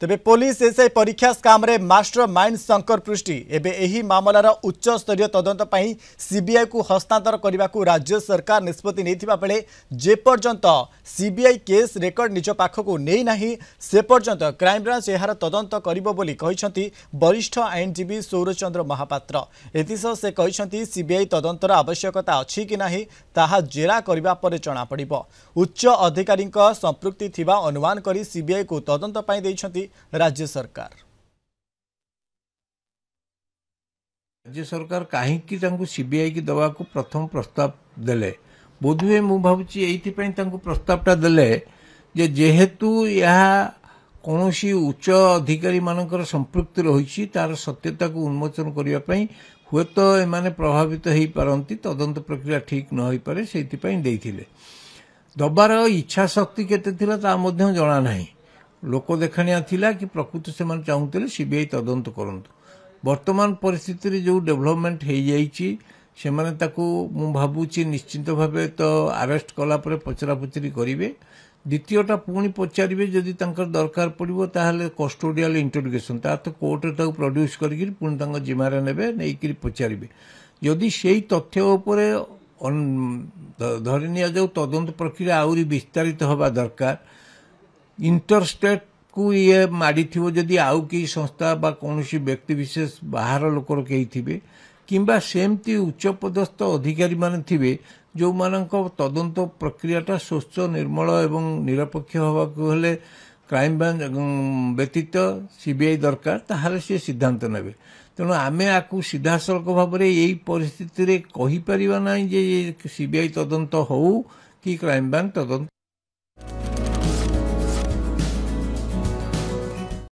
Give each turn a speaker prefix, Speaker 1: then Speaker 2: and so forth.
Speaker 1: तेबे police SI परीक्षा scam रे मास्टर माइंड शंकर पृष्टि एबे एही मामलार उच्च स्तरीय तदंत पई सीबीआई को हस्तांतर करने को राज्य सरकार निष्पत्ति नेथिबा बेले जे पर्यंत सीबीआई केस रेकर्ड निज पाखक नहीं नाही से पर्यंत क्राइम ब्रांच एहार तदंत करिबो बोली कहिसंती वरिष्ठ आईनजीवी सौरचंद्र महापात्र। एतिसह से कहिसंती सीबीआई तदंतर आवश्यकता अछि कि नाही ताहा जेरा करिबा परे जणा पड़िबो। उच्च अधिकारी संपृक्ति थिबा अनुमान करी सीबीआई को तदंत पई दैछंती राज्य सरकार।
Speaker 2: राज्य सरकार कहीं सीबीआई की दवा को प्रथम प्रस्ताव देले बोधुए मु भावुची एइथिपई तांको प्रस्तावटा देले जे जेहेतु यह कौनसी उच्च अधिकारी मानकर संपृक्ति रही तार सत्यता को उन्मोचन करने पई हुए तो एमाने प्रभावित हो पारती तदंत प्रक्रिया ठीक न हो पारे से देथिले। दबार इच्छा शक्ति केते थिला ता मध्य जणा नाही। लोक देखाणिया थिला कि प्रकृति से चाहूले सीबीआई तदंत करंतु। वर्तमान परिस्थिति रे जो डेवलपमेंट हो जाइछि से माने ताकू मु भाबुछि निश्चित भावे तो अरेस्ट कला परे पचरापचरी करिवे। द्वितीयटा पुणी पचारे जदि तांकर दरकार पड़ो ताहले कस्टोडियल इंटरोगेशन ता तो कोर्ट रे प्रोड्यूस करिक पुणी तांकर जिम्मारे नेबे नेइकिरी पचारे जदि सेई तथ्य उपरे धरि निया जाऊ तदंत प्रक्रिया आउरी विस्तारित हवा दरकार। इंटरस्टेट को ये माड़ी थी जदि आउ कई संस्था बा कौनसी व्यक्ति विशेष बाहर लोकर कई थे किंबा सेमती उच्च पदस्थ अधिकारी माने थिबे जो मानक तदंत प्रक्रियाटा स्वच्छ निर्मल एवं निरपेक्ष होबाकु हेले क्राइम ब्रांच व्यतीत सीबीआई दरकार ताहले से सिद्धांत नेबे। तेणु आमे आकु सीधासलख भाव में यही परिस्थिति रे कहि परिबा नाही जे सीबीआई तदंत हो कि क्राइम ब्रांच तदंत